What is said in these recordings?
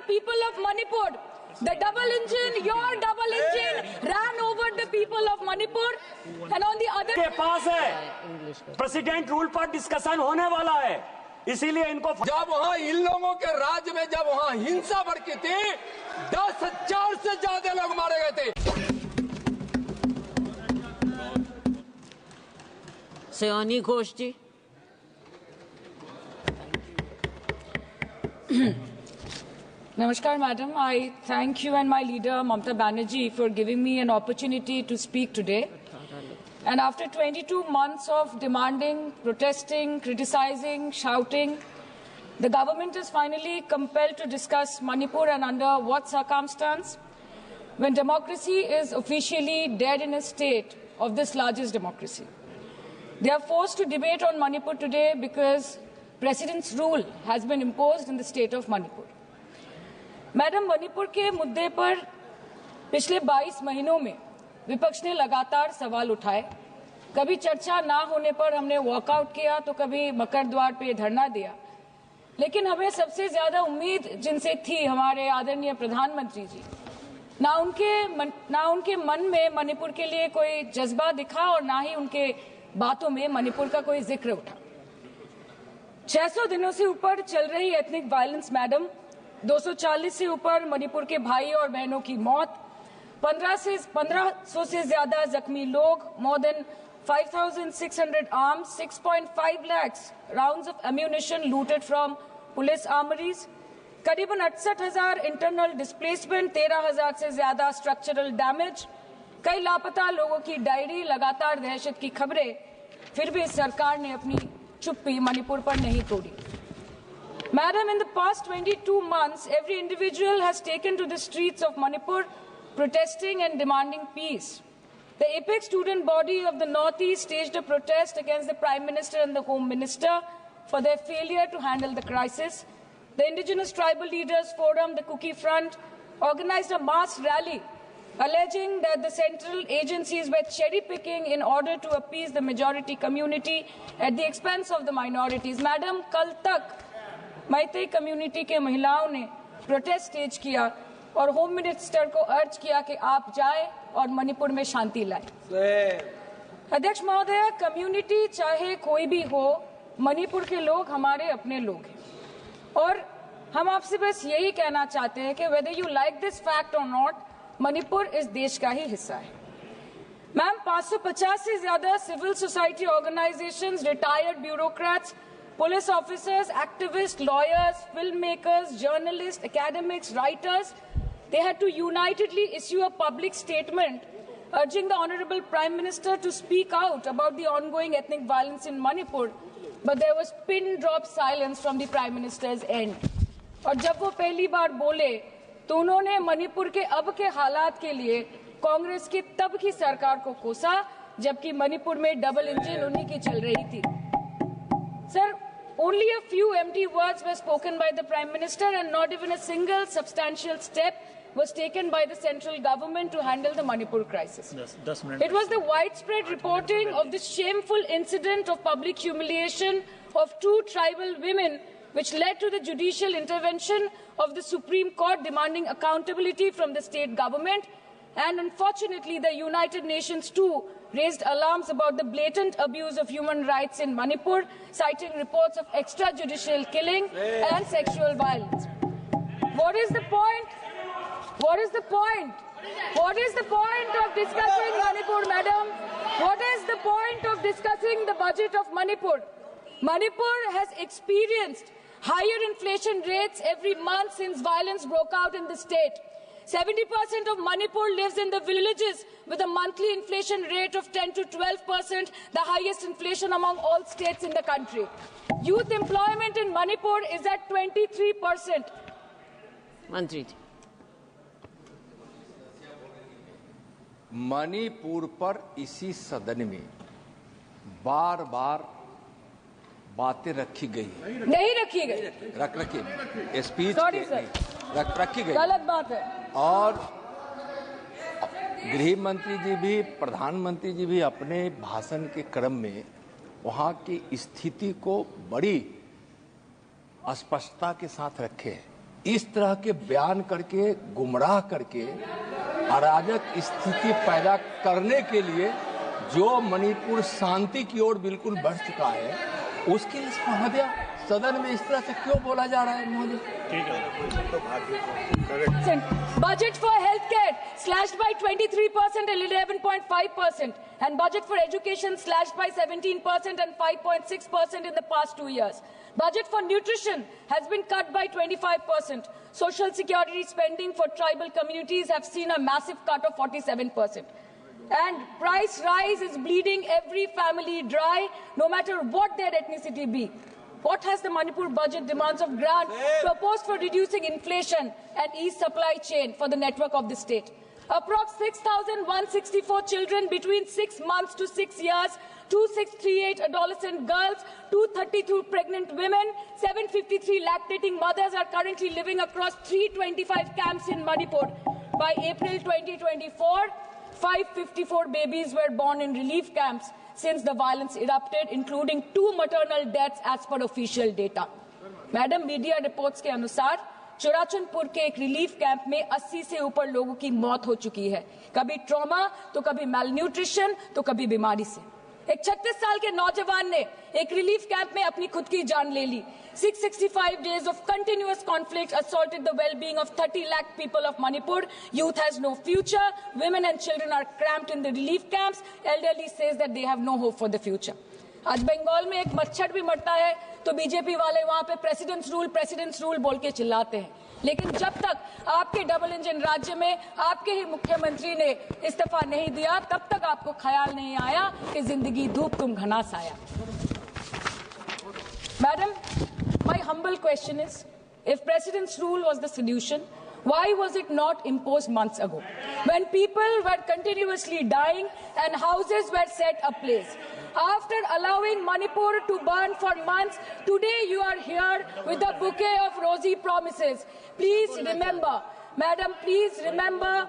the people of Manipur. The double engine, your double engine, ran over the people of Manipur, and on the other के पास है president rule पर discussion होने वाला है, इसीलिए इनको जब वहाँ इन लोगों के राज्य में जब वहाँ हिंसा भड़की थी 10,000 से ज्यादा लोग मारे गए थे। सयानी घोष जी। Namaskar, Madam. I thank you and my leader, Mamata Banerjee, for giving me an opportunity to speak today. And after 22 months of demanding, protesting, criticizing, shouting, the government is finally compelled to discuss Manipur and under what circumstance, when democracy is officially dead in a state of this largest democracy. They are forced to debate on Manipur today because President's rule has been imposed in the state of Manipur. Madam, Manipur के मुद्दे पर पिछले 22 महीनों में विपक्ष ने लगातार सवाल उठाए। कभी चर्चा ना होने पर हमने वॉकआउट किया, तो कभी मकर द्वार पे धरना दिया। लेकिन हमें सबसे ज्यादा उम्मीद जिनसे थी हमारे आदरणीय प्रधानमंत्री जी, ना उनके मन में मणिपुर के लिए कोई जज्बा दिखा और ना ही उनके बातों में मणिपुर का कोई जिक्र उठा। 600 दिनों से ऊपर चल रही एथनिक वायलेंस मैडम, 240 से ऊपर मणिपुर के भाई और बहनों की मौत, 1500 से ज्यादा जख्मी लोग, more than 5,600 arms, 6.5 lakhs rounds of ammunition looted from police armories, करीबन 68,000 इंटरनल डिस्प्लेसमेंट, 13,000 से ज्यादा स्ट्रक्चरल डैमेज, कई लापता लोगों की डायरी, लगातार दहशत की खबरें। फिर भी सरकार ने अपनी चुप्पी मणिपुर पर नहीं तोड़ी। Madam, in the past 22 months, every individual has taken to the streets of Manipur, protesting and demanding peace. The apex student body of the Northeast staged a protest against the Prime Minister and the Home Minister for their failure to handle the crisis. The Indigenous Tribal Leaders Forum, the Kuki Front, organized a mass rally alleging that the central agencies were cherry-picking in order to appease the majority community at the expense of the minorities. Madam, kal tak Meitei community के महिलाओं ने protest stage किया और home minister को अर्ज किया कि आप जाएं और मणिपुर में शांति लाएं। अध्यक्ष महोदय, कम्युनिटी चाहे कोई भी हो, मणिपुर के लोग हमारे अपने लोग हैं और हम आपसे बस यही कहना चाहते हैं कि whether you like this fact or not, Manipur इस देश का ही हिस्सा है। मैम, 550 से ज्यादा civil society organisations, retired bureaucrats, police officers, activists, lawyers, filmmakers, journalists, academics, writers, they had to unitedly issue a public statement urging the Honorable Prime Minister to speak out about the ongoing ethnic violence in Manipur, but there was pin-drop silence from the Prime Minister's end. और जब वो पहली बार बोले तो उन्होंने मणिपुर के अब के हालात के लिए कांग्रेस की तब की सरकार को कोसा, जबकि मणिपुर में डबल इंजन उन्हीं की चल रही थी। Sir, only a few empty words were spoken by the Prime Minister and not even a single substantial step was taken by the central government to handle the Manipur crisis. It was the widespread reporting of this shameful incident of public humiliation of 2 tribal women which led to the judicial intervention of the Supreme Court demanding accountability from the state government. And unfortunately, the United Nations too raised alarms about the blatant abuse of human rights in Manipur, citing reports of extrajudicial killing and sexual violence. What is the point? What is the point? What is the point of discussing Manipur, madam? What is the point of discussing the budget of Manipur? Manipur has experienced higher inflation rates every month since violence broke out in the state. 70% of Manipur lives in the villages with a monthly inflation rate of 10 to 12%, the highest inflation among all states in the country. Youth employment in Manipur is at 23%. मंत्री जी, मणिपुर पर इसी सदन में बार बार बातें रखी गई, नहीं रखी गई, रखी स्पीच रखी गई, गलत बात है। और गृह मंत्री जी भी, प्रधानमंत्री जी भी अपने भाषण के क्रम में वहां की स्थिति को बड़ी स्पष्टता के साथ रखे हैं। इस तरह के बयान करके, गुमराह करके अराजक स्थिति पैदा करने के लिए जो मणिपुर शांति की ओर बिल्कुल बढ़ चुका है, उसके लिए महोदया सदन में इस तरह से क्यों बोला जा रहा है महोदय? Budget for healthcare slashed by 23% and 11.5%, and budget for education slashed by 17% and 5.6% in the past 2 years. Budget for nutrition has been cut by 25%. Social security spending for tribal communities have seen a massive cut of 47%. And price rise is bleeding every family dry, no matter what their ethnicity be. What has the Manipur budget demands of grant proposed for reducing inflation and ease supply chain for the network of the state? Approx 6,164 children between 6 months to 6 years, 2,638 adolescent girls, 232 pregnant women, 753 lactating mothers are currently living across 325 camps in Manipur. By April 2024, 554 babies were born in relief camps since the violence erupted, including 2 maternal deaths as per official data. Madam, media reports के अनुसार चुराचंदपुर के एक relief camp में 80 से ऊपर लोगों की मौत हो चुकी है, कभी ट्रॉमा तो कभी मैलन्यूट्रिशन तो कभी बीमारी से। एक 36 साल के नौजवान ने एक रिलीफ कैंप में अपनी खुद की जान ले ली। 665 days of continuous conflict assaulted the well-being of 30 lakh people of Manipur. Youth has no future. Women and children are cramped in the relief camps. Elderly says that they have no hope for the future. आज बंगाल में एक मच्छर भी मरता है तो BJP वाले वहां पे प्रेसिडेंट्स रूल बोल के चिल्लाते हैं, लेकिन जब तक आपके डबल इंजन राज्य में आपके ही मुख्यमंत्री ने इस्तीफा नहीं दिया, तब तक आपको ख्याल नहीं आया कि जिंदगी धूप तुम घना साया। Madam, my humble question is, if president's rule was the solution, why was it not imposed months ago, when people were continuously dying and houses were set ablaze? After allowing Manipur to burn for months, today you are here with a bouquet of rosy promises. Please remember, Madam, please remember,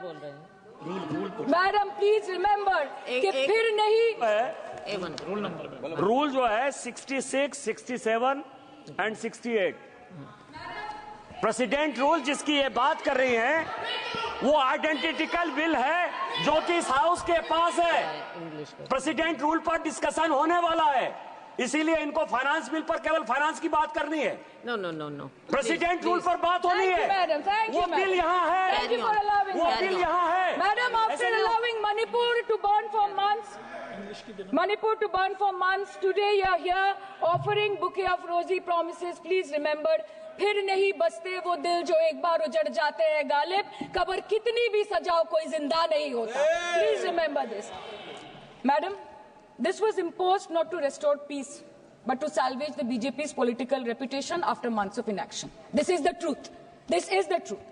Madam, please remember कि फिर नहीं rule जो है 66, 67 and 68 president rule जिसकी ये बात कर रही हैं, वो आइडेंटिकल बिल है जो कि इस हाउस के पास है। प्रेसिडेंट रूल पर डिस्कशन होने वाला है, इसीलिए इनको फाइनेंस बिल पर केवल फाइनेंस की बात करनी है। नो प्रेसिडेंट रूल पर बात होनी है। वो बिल यहाँ है, वो बिल यहाँ है। Madam, after allowing Manipur to burn for months, today you are here offering bouquet of rosy promises. Please remember, फिर नहीं बसते वो दिल जो एक बार उजड़ जाते हैं गालिब, कब्र कितनी भी सजाओ कोई जिंदा नहीं होता। Please remember this. Madam, this was imposed not to restore peace, but to salvage the BJP's political reputation after months of inaction. This is the truth. This is the truth.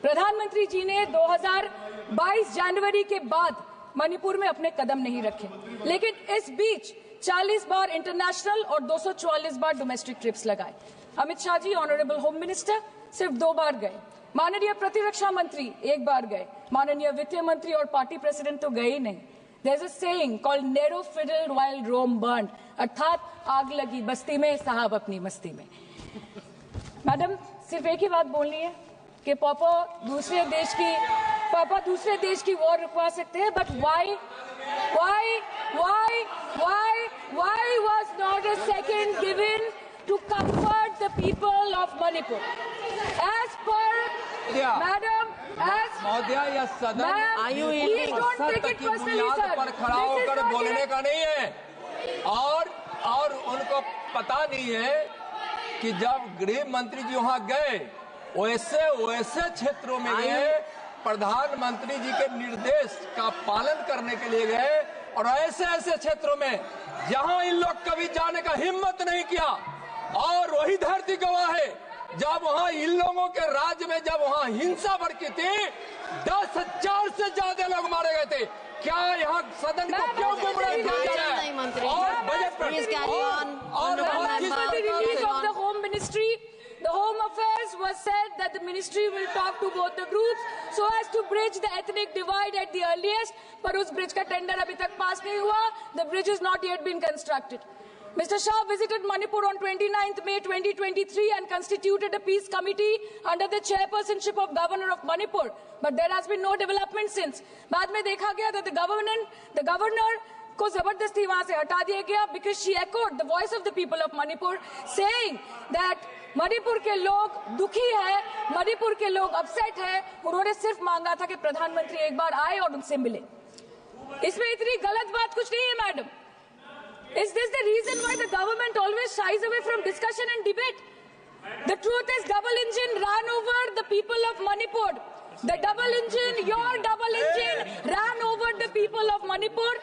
प्रधानमंत्री जी ने 2022 जनवरी के बाद मणिपुर में अपने कदम नहीं रखे, लेकिन इस बीच 40 बार इंटरनेशनल और 244 बार डोमेस्टिक ट्रिप्स लगाए। Amit Shah ji, honourable home minister, सिर्फ 2 बार गए। माननीय प्रतिरक्षा मंत्री 1 बार गए। माननीय वित्त मंत्री और पार्टी प्रेसिडेंट तो गए ही नहीं। There's a saying called narrow fiddle while Rome burned, अर्थात आग लगी बस्ती में, साहब अपनी मस्ती में। मैडम, सिर्फ एक ही बात बोलनी है कि पापा दूसरे देश की वॉर रुकवा सकते हैं, but why was not a second given to comfort the people of Manipur? As per Madam, as महोदया, यह सदन please don't take it personally, sir. पर खड़ा होकर बोलने का नहीं है, और उनको पता नहीं है कि जब गृह मंत्री जी वहां गए, वैसे क्षेत्रों में गए, प्रधानमंत्री जी के निर्देश का पालन करने के लिए गए, और ऐसे क्षेत्रों में जहां इन लोग कभी जाने का हिम्मत नहीं किया। और वही धरती गवाह है, जब वहां इन लोगों के राज्य में जब वहां हिंसा भड़की थी, 10,000 से ज्यादा लोग मारे गए थे। क्या यहाँ सदन को क्यों गुमराह किया जा रहा है? और बजट पर The Home Affairs was said that the ministry will talk to both the groups so as to bridge the ethnic divide at the earliest, पर उस ब्रिज का टेंडर अभी तक पास नहीं हुआ। The bridge has not yet been constructed. Mr. Shah visited Manipur on 29th May 2023 and constituted a peace committee under the chairpersonship of Governor of Manipur. But there has been no development since. बाद में देखा गया that the governor को जबरदस्ती वहां से हटा दिया गया because she echoed the voice of the people of Manipur saying that Manipur के लोग दुखी है, मणिपुर के लोग अपसेट है। उन्होंने सिर्फ मांगा था कि प्रधानमंत्री एक बार आए और उनसे मिले। इसमें इतनी गलत बात कुछ नहीं है madam. Is this the reason why the government always shies away from discussion and debate? The truth is double engine ran over the people of Manipur. The double engine, your double engine ran over the people of Manipur.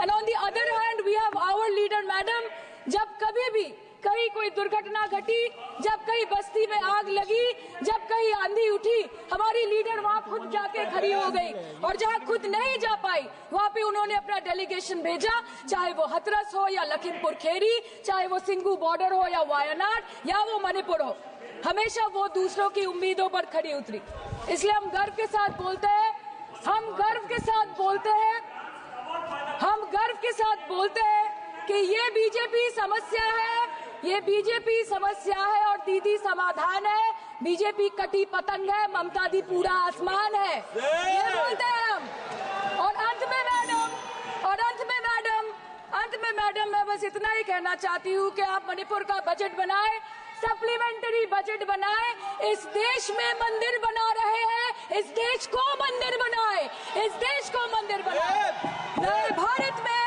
And on the other hand, we have our leader, madam. जब कभी भी कहीं कोई दुर्घटना घटी, जब कहीं बस्ती में आग लगी, जब कहीं आंधी उठी, हमारी लीडर वहां खुद जाके खड़ी हो गई। और जहां खुद नहीं जा पाई, वहां पे उन्होंने अपना डेलीगेशन भेजा, चाहे वो हथरस हो या लखीमपुर खीरी, चाहे वो सिंगू बॉर्डर हो या वायनाड या वो मणिपुर हो, हमेशा वो दूसरों की उम्मीदों पर खड़ी उतरी। इसलिए हम गर्व के साथ बोलते हैं, हम गर्व के साथ बोलते हैं, हम गर्व के साथ बोलते हैं कि ये बीजेपी समस्या है, ये बीजेपी समस्या है और दीदी समाधान है। बीजेपी कटी पतंग है, ममता दी पूरा आसमान है, ये बोलते हैं हम। और अंत में मैडम मैं बस इतना ही कहना चाहती हूँ कि आप मणिपुर का बजट बनाए, सप्लीमेंट्री बजट बनाए। इस देश में मंदिर बना रहे हैं, इस देश को मंदिर बनाए, इस देश को मंदिर बनाए। नए भारत में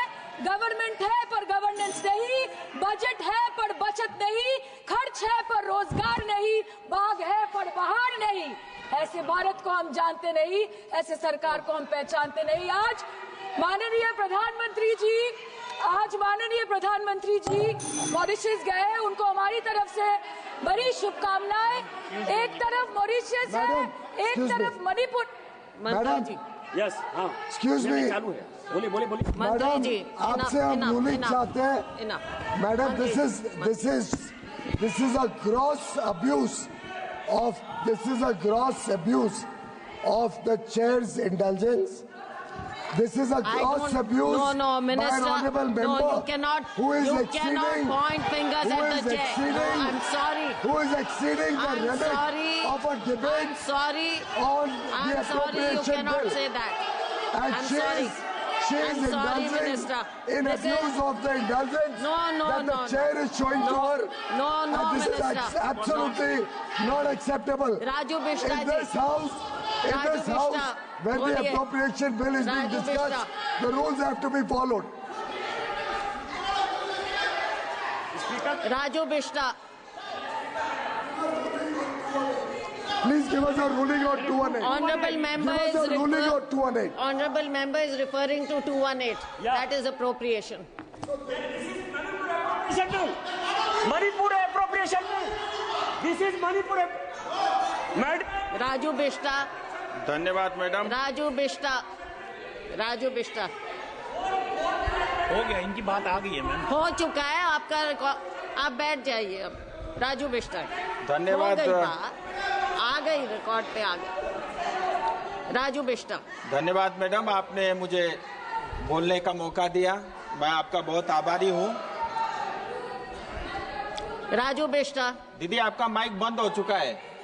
गवर्नमेंट है पर गवर्नेंस नहीं, बजट है पर बचत नहीं, खर्च है पर रोजगार नहीं, बाग है पर बहार नहीं। ऐसे भारत को हम जानते नहीं, ऐसे सरकार को हम पहचानते नहीं। आज माननीय प्रधानमंत्री जी मॉरिशस गए हैं, उनको हमारी तरफ से बड़ी शुभकामनाएं। एक तरफ मॉरिशस है, एक तरफ मणिपुर। मैडम जी यस, हाँ, एक्सक्यूज मी, चालू है, बोलिए मैडम आपसे हम रूलिंग चाहते हैं। Madam this is a gross abuse of the chairs intelligence. This is a gross abuse by an honorable member. No, you cannot. Who is you exceeding, cannot point fingers who at is the chair. exceeding, No, I'm sorry. Who is exceeding the I'm limit sorry. of a debate I'm sorry. on the I'm sorry. You appropriation cannot bill. say that. And I'm she sorry. is I'm sorry, indulging Minister. in This abuse is- of the indulgence No, that the chair is showing to her. No, And this Minister. is absolutely not acceptable. Raju Bishta In this house, Raju Bishta, when the boliye. appropriation bill is being Raju discussed, Bishta. the rules have to be followed. Raju Bishta. Please give us a ruling on 218. Honorable member Give us a ruling on 218. Honorable member is referring to 218. Yeah. That is appropriation. Manipur appropriation bill, this is Manipur. Madam Raju Bishta. धन्यवाद madam. Raju Bishta. Raju Bishta. हो गया, इनकी बात आ गई है ma'am. हो चुका है आपका आप बैठ जाइए अब। राजू बिष्टा। धन्यवाद। हो गई बात, आ गई रिकॉर्ड पे आ गई। राजू बिष्टा। धन्यवाद मैडम, आपने मुझे बोलने का मौका दिया, मैं आपका बहुत आभारी हूँ। राजू बिष्टा। दीदी आपका माइक बंद हो चुका है।